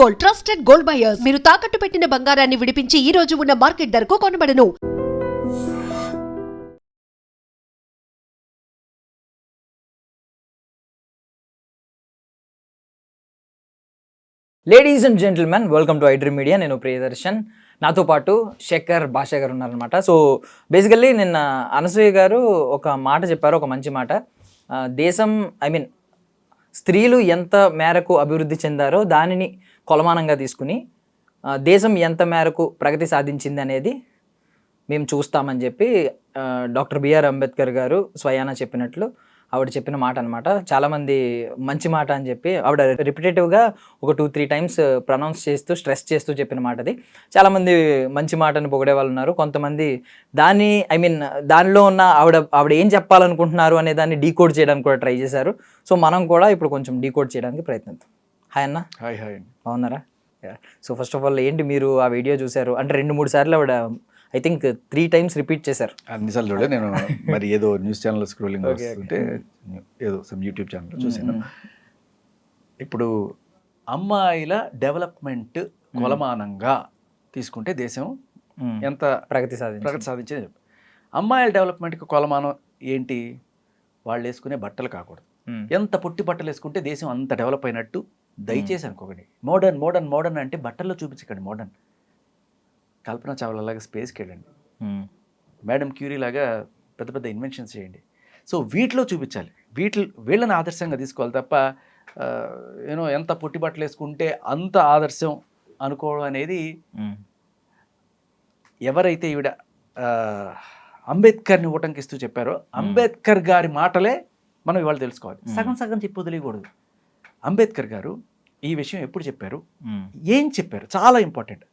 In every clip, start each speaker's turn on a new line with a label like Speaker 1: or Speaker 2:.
Speaker 1: Gold, trusted gold buyers. మీరు తాకట్టు పెట్టిన బంగారాన్ని విడిపించి ఈ రోజు ఉన్న మార్కెట్ ధరకు కొనబడను.
Speaker 2: Ladies and gentlemen, welcome to iDream media. నేను ప్రియదర్శన్, నాతో పాటు శేఖర్ భాష గారు ఉన్నారనమాట. సో బేసికల్లీ నిన్న అనసూయ గారు ఒక మాట చెప్పారు, ఒక మంచి మాట. దేశం స్త్రీలు ఎంత మేరకు అభివృద్ధి చెందారో దానిని కొలమానంగా తీసుకుని దేశం ఎంత మేరకు ప్రగతి సాధించింది అనేది మేము చూస్తామని చెప్పి డాక్టర్ బిఆర్ అంబేద్కర్ గారు స్వయానా చెప్పినట్లు ఆవిడ చెప్పిన మాట అనమాట. చాలామంది మంచి మాట అని చెప్పి ఆవిడ రిపిటేటివ్గా ఒక 2-3 టైమ్స్ ప్రొనౌన్స్ చేస్తూ స్ట్రెస్ చేస్తూ చెప్పిన మాట అది. చాలామంది మంచి మాటని పొగిడే వాళ్ళు ఉన్నారు. కొంతమంది దానిలో ఉన్న ఆవిడ ఏం చెప్పాలనుకుంటున్నారు అనే దాన్ని డీకోడ్ చేయడానికి కూడా ట్రై చేశారు. సో మనం కూడా ఇప్పుడు కొంచెం డీకోడ్ చేయడానికి ప్రయత్నిద్దాం. హాయ్ అన్న.
Speaker 3: Hi hi.
Speaker 2: బాగున్నారా? సో ఫస్ట్ ఆఫ్ ఆల్ ఏంటి మీరు ఆ వీడియో చూశారు అంటే 2-3 సార్లు ఆవిడ ఐ థింక్ 3 టైమ్స్ రిపీట్ చేశారు.
Speaker 3: అన్నిసార్లు చూడే నేను మరి ఏదో న్యూస్ ఛానల్ స్క్రోలింగ్ వస్తుంటే ఏదో సమ్ యూట్యూబ్ ఛానల్ చూసాను. ఇప్పుడు అమ్మాయిల డెవలప్మెంట్ కొలమానంగా తీసుకుంటే దేశం ఎంత
Speaker 2: ప్రగతి
Speaker 3: సాధించేది. అమ్మాయిల డెవలప్మెంట్కి కొలమానం ఏంటి? వాళ్ళు వేసుకునే బట్టలు కాకూడదు. ఎంత పొట్టి బట్టలు వేసుకుంటే దేశం అంత డెవలప్ అయినట్టు. దయచేసి అనుకోకండి మోడర్న్ మోడర్న్ మోడర్న్ అంటే బట్టల్లో చూపించకండి. మోడర్న్ కల్పన చావ్లా లాగా స్పేస్కి వెళ్ళండి, మేడం క్యూరీ లాగా పెద్ద పెద్ద ఇన్వెన్షన్స్ చేయండి. సో వీటిలో చూపించాలి, వీళ్ళని ఆదర్శంగా తీసుకోవాలి తప్ప ఎంత పొట్టి బట్టలు వేసుకుంటే అంత ఆదర్శం అనుకోవడం అనేది. ఎవరైతే ఈవిడ అంబేద్కర్ని ఊటంకిస్తూ చెప్పారో అంబేద్కర్ గారి మాటలే మనం ఇవాళ తెలుసుకోవాలి. సగం సగం చెప్పి వదిలేయకూడదు. అంబేద్కర్ గారు ఈ విషయం ఎప్పుడు చెప్పారు, ఏం చెప్పారు, చాలా ఇంపార్టెంట్.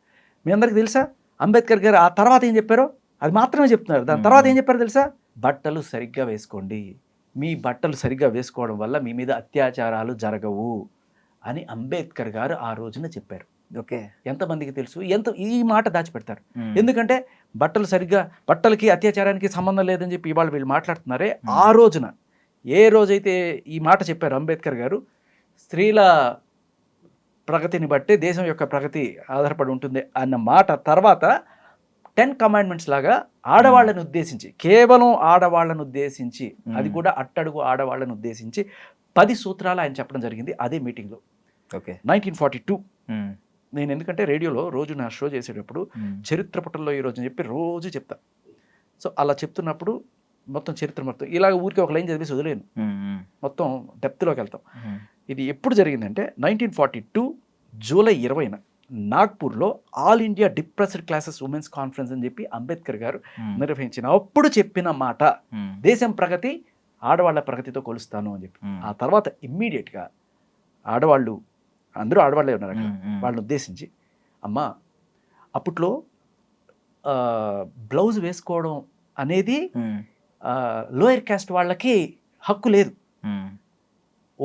Speaker 3: మీ అందరికి తెలుసా అంబేద్కర్ గారు ఆ తర్వాత ఏం చెప్పారో? అది మాత్రమే చెప్తున్నారు. దాని తర్వాత ఏం చెప్పారో తెలుసా? బట్టలు సరిగ్గా వేసుకోండి, మీ బట్టలు సరిగ్గా వేసుకోవడం వల్ల మీ మీద అత్యాచారాలు జరగవు అని అంబేద్కర్ గారు ఆ రోజున చెప్పారు.
Speaker 2: ఓకే,
Speaker 3: ఎంతమందికి తెలుసు? ఈ మాట దాచిపెడతారు. ఎందుకంటే బట్టలకి అత్యాచారానికి సంబంధం లేదని చెప్పి ఇవాళ వీళ్ళు మాట్లాడుతున్నారే. ఆ రోజున ఏ రోజైతే ఈ మాట చెప్పారు అంబేద్కర్ గారు, స్త్రీల ప్రగతిని బట్టి దేశం యొక్క ప్రగతి ఆధారపడి ఉంటుంది అన్న మాట తర్వాత 10 కమాండ్మెంట్స్ లాగా ఆడవాళ్ళని ఉద్దేశించి, కేవలం ఆడవాళ్ళను ఉద్దేశించి, అది కూడా అట్టడుగు ఆడవాళ్ళను ఉద్దేశించి 10 సూత్రాలు ఆయన చెప్పడం జరిగింది అదే మీటింగ్లో.
Speaker 2: ఓకే,
Speaker 3: 1942. నేను ఎందుకంటే రేడియోలో రోజు నా షో చేసేటప్పుడు చరిత్ర పుటల్లో ఈ రోజు చెప్పి రోజు చెప్తా. సో అలా చెప్తున్నప్పుడు మొత్తం చరిత్ర మొత్తం ఇలాగ ఊరికే ఒక లైన్ చదివేసి వదిలేను, మొత్తం డెప్త్లోకి వెళ్తాం. ఇది ఎప్పుడు జరిగిందంటే 1942 జూలై 20న నాగ్పూర్లో all India depressed classes women's conference అని చెప్పి అంబేద్కర్ గారు నిర్వహించిన అప్పుడు చెప్పిన మాట, దేశం ప్రగతి ఆడవాళ్ళ ప్రగతితో కొలుస్తాను అని చెప్పి. ఆ తర్వాత ఇమ్మీడియట్గా ఆడవాళ్ళు, అందరూ ఆడవాళ్ళే ఉన్నారు అక్కడ, వాళ్ళని ఉద్దేశించి, అమ్మా అప్పట్లో బ్లౌజ్ వేసుకోవడం అనేది లోయర్ క్యాస్ట్ వాళ్ళకి హక్కు లేదు.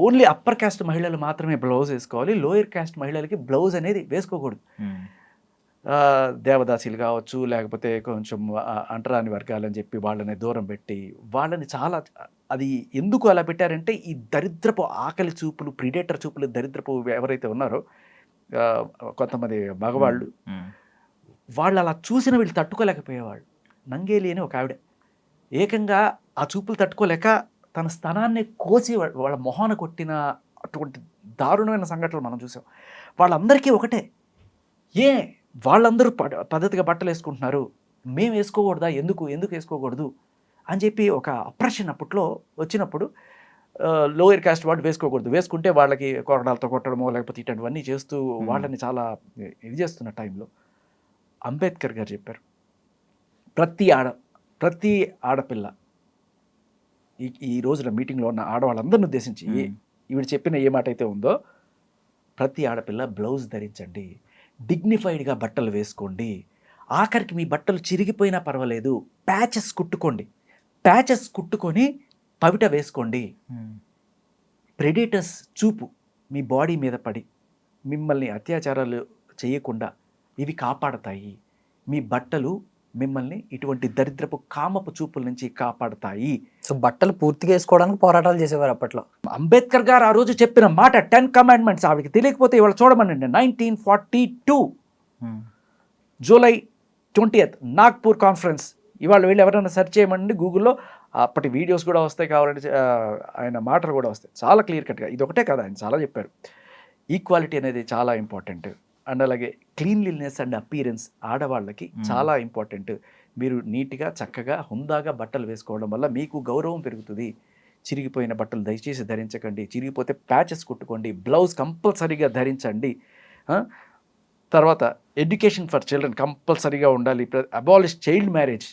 Speaker 3: ఓన్లీ అప్పర్ క్యాస్ట్ మహిళలు మాత్రమే బ్లౌజ్ వేసుకోవాలి, లోయర్ క్యాస్ట్ మహిళలకి బ్లౌజ్ అనేది వేసుకోకూడదు. దేవదాసీలు కావచ్చు, లేకపోతే కొంచెం అంటరాని వర్గాలని చెప్పి వాళ్ళని దూరం పెట్టి, వాళ్ళని చాలా, అది ఎందుకు అలా పెట్టారంటే ఈ దరిద్రపు ఆకలి చూపులు, ప్రిడేటర్ చూపులు, దరిద్రపు ఎవరైతే ఉన్నారో కొంతమంది మగవాళ్ళు, వాళ్ళు అలా చూసిన వీళ్ళు తట్టుకోలేకపోయేవాళ్ళు. నంగేలి అని ఒక ఆవిడ ఏకంగా ఆ చూపులు తట్టుకోలేక తన స్థానాన్ని కోసి వాళ్ళ మొహాన కొట్టిన అటువంటి దారుణమైన సంఘటనలు మనం చూసాం. వాళ్ళందరికీ ఒకటే, వాళ్ళందరూ పద్ధతిగా బట్టలు వేసుకుంటున్నారు, మేము వేసుకోకూడదా, ఎందుకు వేసుకోకూడదు అని చెప్పి ఒక అప్రెషన్ అప్పట్లో వచ్చినప్పుడు లోయర్ క్యాస్ట్ వాళ్ళు వేసుకోకూడదు, వేసుకుంటే వాళ్ళకి కొరడాలతో కొట్టడమో లేకపోతే ఇటువంటివన్నీ చేస్తూ వాళ్ళని చాలా ఇది చేస్తున్న టైంలో అంబేద్కర్ గారు చెప్పారు, ప్రతి ఆడపిల్ల, ఈ రోజున మీటింగ్లో ఉన్న ఆడవాళ్ళందరిని ఉద్దేశించి ఈవిడ చెప్పిన ఏ మాట అయితే ఉందో, ప్రతి ఆడపిల్ల బ్లౌజ్ ధరించండి, డిగ్నిఫైడ్గా బట్టలు వేసుకోండి, ఆఖరికి మీ బట్టలు చిరిగిపోయినా పర్వాలేదు ప్యాచెస్ కుట్టుకొని పవిట వేసుకోండి. ప్రెడేటర్స్ చూపు మీ బాడీ మీద పడి మిమ్మల్ని అత్యాచారాలు చేయకుండా ఇవి కాపాడతాయి. మీ బట్టలు మిమ్మల్ని ఇటువంటి దరిద్రపు కామపు చూపుల నుంచి కాపాడతాయి.
Speaker 2: సో బట్టలు పూర్తిగా వేసుకోవడానికి పోరాటాలు చేసేవారు అప్పట్లో.
Speaker 3: అంబేద్కర్ గారు ఆ రోజు చెప్పిన మాట 10 కమాండ్మెంట్స్ ఆవిడకి తెలియకపోతే ఇవాళ చూడమనండి. 1942 జూలై 20th నాగ్పూర్ కాన్ఫరెన్స్. ఇవాళ వెళ్ళి ఎవరైనా సెర్చ్ చేయమండి గూగుల్లో, అప్పటి వీడియోస్ కూడా వస్తాయి, కావాలంటే ఆయన మాటలు కూడా వస్తాయి చాలా క్లియర్ కట్గా. ఇది ఒకటే కదా, ఆయన చాలా చెప్పారు. ఈక్వాలిటీ అనేది చాలా ఇంపార్టెంట్. అండ్ అలాగే క్లీన్లీనెస్ అండ్ అపీరెన్స్ ఆడవాళ్ళకి చాలా ఇంపార్టెంట్. మీరు నీట్గా చక్కగా హుందాగా బట్టలు వేసుకోవడం వల్ల మీకు గౌరవం పెరుగుతుంది. చిరిగిపోయిన బట్టలు దయచేసి ధరించకండి. చిరిగిపోతే ప్యాచెస్ కుట్టుకోండి. బ్లౌజ్ కంపల్సరీగా ధరించండి. తర్వాత ఎడ్యుకేషన్ ఫర్ చిల్డ్రన్ కంపల్సరీగా ఉండాలి. Abolish child marriage.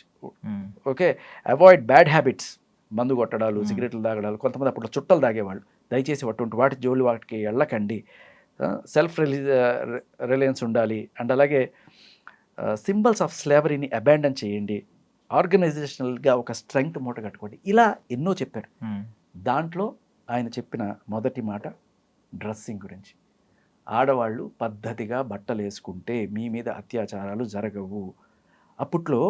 Speaker 3: Okay, avoid bad habits. మందు కొట్టడాలు, సిగరెట్లు తాగడాలు. కొంతమంది అప్పుడు చుట్టలు తాగేవాళ్ళు. దయచేసి అటువంటి వాటి జోలి వాటికి వెళ్ళకండి. సెల్ఫ్ రిలయన్స్ ఉండాలి. అండ్ అలాగే సింబల్స్ ఆఫ్ స్లేవరీని అబాండన్ చేయండి. ఆర్గనైజేషనల్గా ఒక స్ట్రెంగ్త్ మూట కట్టుకోండి. ఇలా ఎన్నో చెప్పారు. దాంట్లో ఆయన చెప్పిన మొదటి మాట డ్రెస్సింగ్ గురించి. ఆడవాళ్ళు పద్ధతిగా బట్టలు వేసుకుంటే మీ మీద అత్యాచారాలు జరగవు. అప్పట్లో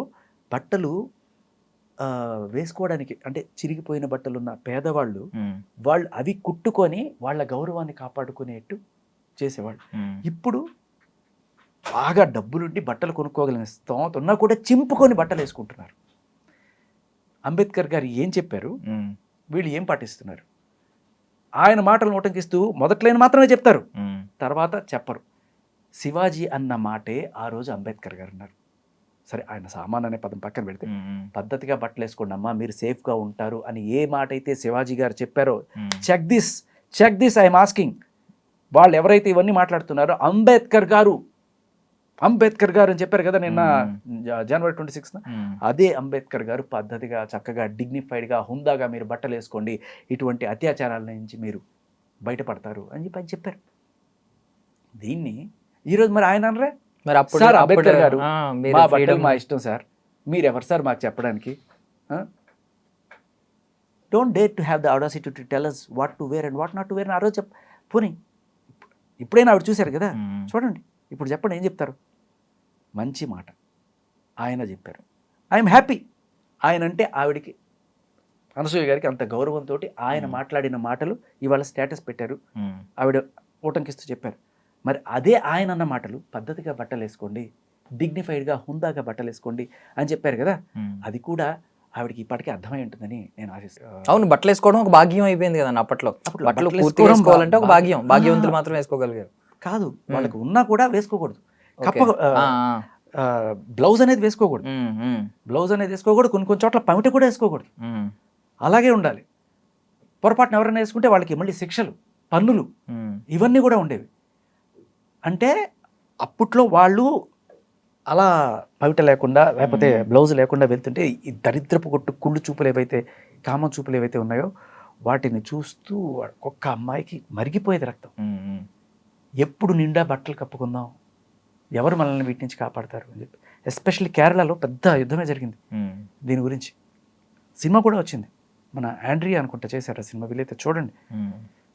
Speaker 3: బట్టలు వేసుకోవడానికి అంటే చిరిగిపోయిన బట్టలున్న పేదవాళ్ళు వాళ్ళు అవి కుట్టుకొని వాళ్ళ గౌరవాన్ని కాపాడుకునేట్టు చేసేవాళ్ళు. ఇప్పుడు బాగా డబ్బులుండి బట్టలు కొనుక్కోగలిగిన స్తోమత ఉన్నా కూడా చింపుకొని బట్టలు వేసుకుంటున్నారు. అంబేద్కర్ గారు ఏం చెప్పారు, వీళ్ళు ఏం పాటిస్తున్నారు? ఆయన మాటలు నోటంకిస్తూ మొదట్లైన మాత్రమే చెప్తారు, తర్వాత చెప్పరు. శివాజీ అన్న మాటే ఆ రోజు అంబేద్కర్ గారు అన్నారు. సరే, ఆయన సామాన్ అనే పదం పక్కన పెడితే పద్ధతిగా బట్టలు వేసుకోండి అమ్మా, మీరు సేఫ్గా ఉంటారు అని ఏ మాట అయితే శివాజీ గారు చెప్పారో, చెక్ దిస్ ఐఎమ్ ఆస్కింగ్. వాళ్ళు ఎవరైతే ఇవన్నీ మాట్లాడుతున్నారో అంబేద్కర్ గారు అని చెప్పారు కదా నిన్న జనవరి 26న, అదే అంబేద్కర్ గారు పద్ధతిగా చక్కగా డిగ్నిఫైడ్గా హుందాగా మీరు బట్టలు వేసుకోండి, ఇటువంటి అత్యాచారాల నుంచి మీరు బయటపడతారు అని చెప్పారు. దీన్ని ఈరోజు మరి ఆయన అనరే,
Speaker 2: మరి అప్పుడు
Speaker 3: సార్ అంబేద్కర్ గారు మా బట్టలు మా ఇష్టం సార్, మీరు ఎవరు సార్ మాకు చెప్పడానికి? Don't dare to have the audacity to tell us what to wear and what not to wear అని ఆ రోజు పోనీ ఇప్పుడైనా ఆవిడ చూశారు కదా, చూడండి ఇప్పుడు చెప్పండి ఏం చెప్తారు? మంచి మాట ఆయన చెప్పారు. I'm happy. ఆయన అంటే ఆవిడికి, అనసూయ గారికి అంత గౌరవంతో ఆయన మాట్లాడిన మాటలు ఇవాళ స్టేటస్ పెట్టారు, ఆవిడ ఊటంకిస్తూ చెప్పారు. మరి అదే ఆయన అన్న మాటలు పద్ధతిగా బట్టలు వేసుకోండి, డిగ్నిఫైడ్గా హుందాగా బట్టలు వేసుకోండి అని చెప్పారు కదా, అది కూడా ఆవిడకి ఇప్పటికీ అర్థమై ఉంటుందని నేను ఆశిస్తాను.
Speaker 2: అవును, బట్టలు వేసుకోవడం ఒక భాగ్యం అయిపోయింది కదా అప్పట్లో. బట్టలు పూర్తిగా వేసుకోవాలంటే ఒక భాగ్యం, భాగ్యవంతులు మాత్రం వేసుకోగలిగారు.
Speaker 3: కాదు, వాళ్ళకి ఉన్నా కూడా వేసుకోకూడదు. బ్లౌజ్ అనేది వేసుకోకూడదు, కొన్ని చోట్ల పమిట కూడా వేసుకోకూడదు. అలాగే ఉండాలి. పొరపాటున ఎవరైనా వేసుకుంటే వాళ్ళకి మళ్ళీ శిక్షలు, పన్నులు ఇవన్నీ కూడా ఉండేవి. అంటే అప్పట్లో వాళ్ళు అలా పవిట లేకుండా లేకపోతే బ్లౌజ్ లేకుండా వెళ్తుంటే ఈ దరిద్రపు కుళ్ళు చూపులు ఏవైతే, కామం చూపులు ఏవైతే ఉన్నాయో వాటిని చూస్తూ ఒక్క అమ్మాయికి మరిగిపోయేది రక్తం. ఎప్పుడు నిండా బట్టలు కప్పుకుందాం, ఎవరు మనల్ని వీటి నుంచి కాపాడతారు అని చెప్పి. ఎస్పెషల్లీ కేరళలో పెద్ద యుద్ధమే జరిగింది దీని గురించి. సినిమా కూడా వచ్చింది, మన ఆండ్రియా అనుకుంటా చేశారు ఆ సినిమా, వీలైతే చూడండి.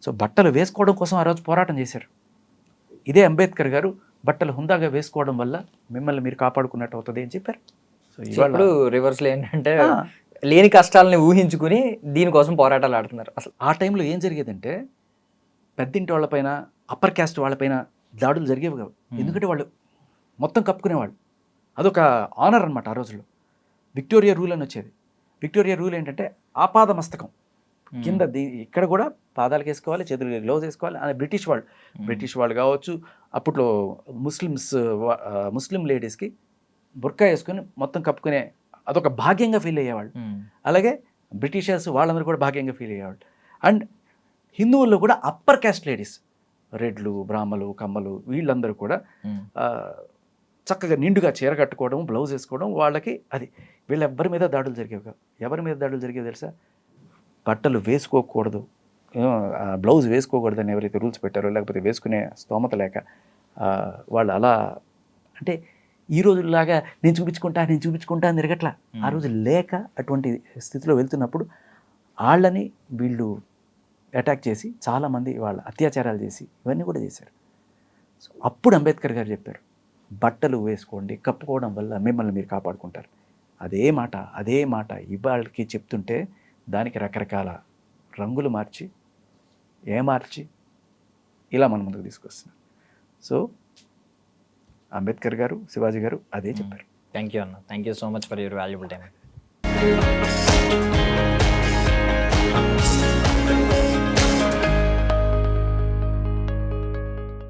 Speaker 3: సో బట్టలు వేసుకోవడం కోసం ఆ రోజు పోరాటం చేశారు. ఇదే అంబేద్కర్ గారు బట్టలు హుందాగా వేసుకోవడం వల్ల మిమ్మల్ని మీరు కాపాడుకున్నట్టు అవుతుంది అని చెప్పారు. సో
Speaker 2: ఇప్పుడు రివర్స్లో ఏంటంటే లేని కష్టాలని ఊహించుకుని దీనికోసం పోరాటాలు ఆడుతున్నారు.
Speaker 3: అసలు ఆ టైంలో ఏం జరిగేదంటే పెద్దింటి వాళ్ళపైన, అప్పర్ క్యాస్ట్ వాళ్ళపైన దాడులు జరిగేవి కావు. ఎందుకంటే వాళ్ళు మొత్తం కప్పుకునేవాళ్ళు. అదొక ఆనర్ అనమాట ఆ రోజుల్లో. విక్టోరియా రూల్ అని వచ్చేది. విక్టోరియా రూల్ ఏంటంటే ఆపాద మస్తకం కింద, ఇక్కడ కూడా పాదాలకు వేసుకోవాలి, చేతులు గ్లౌజ్ వేసుకోవాలి అని బ్రిటిష్ వాళ్ళు కావచ్చు. అప్పట్లో ముస్లిం లేడీస్కి బుర్కా వేసుకొని మొత్తం కప్పుకునే అదొక భాగ్యంగా ఫీల్ అయ్యేవాళ్ళు. అలాగే బ్రిటిషర్స్ వాళ్ళందరూ కూడా భాగ్యంగా ఫీల్ అయ్యేవాళ్ళు. అండ్ హిందువుల్లో కూడా అప్పర్ క్యాస్ట్ లేడీస్, రెడ్లు, బ్రాహ్మలు, కమ్మలు, వీళ్ళందరూ కూడా చక్కగా నిండుగా చీర కట్టుకోవడం, బ్లౌజ్ వేసుకోవడం వాళ్ళకి అది. వీళ్ళెవ్వరి మీద దాడులు జరిగేవి కావు. ఎవరి మీద దాడులు జరిగేవి తెలుసా? బట్టలు వేసుకోకూడదు, బ్లౌజ్ వేసుకోకూడదు అని ఎవరైతే రూల్స్ పెట్టారో, లేకపోతే వేసుకునే స్తోమత లేక వాళ్ళు అలా, అంటే ఈ రోజులాగా నేను చూపించుకుంటా అని తిరగట్లా. ఆ రోజు లేక అటువంటి స్థితిలో వెళ్తున్నప్పుడు వాళ్ళని వీళ్ళు అటాక్ చేసి చాలామంది వాళ్ళ అత్యాచారాలు చేసి ఇవన్నీ కూడా చేశారు. సో అప్పుడు అంబేద్కర్ గారు చెప్పారు, బట్టలు వేసుకోండి, కప్పుకోవడం వల్ల మిమ్మల్ని మీరు కాపాడుకుంటారు. అదే మాట ఇవాళకి చెప్తుంటే దానికి రకరకాల రంగులు మార్చి ఏమార్చి ఇలా మన ముందుకు తీసుకొస్తున్నారు. సో అంబేద్కర్ గారు, శివాజీ గారు అదే చెప్పారు.
Speaker 2: థ్యాంక్ యూ అన్న, thank you so much for your valuable time.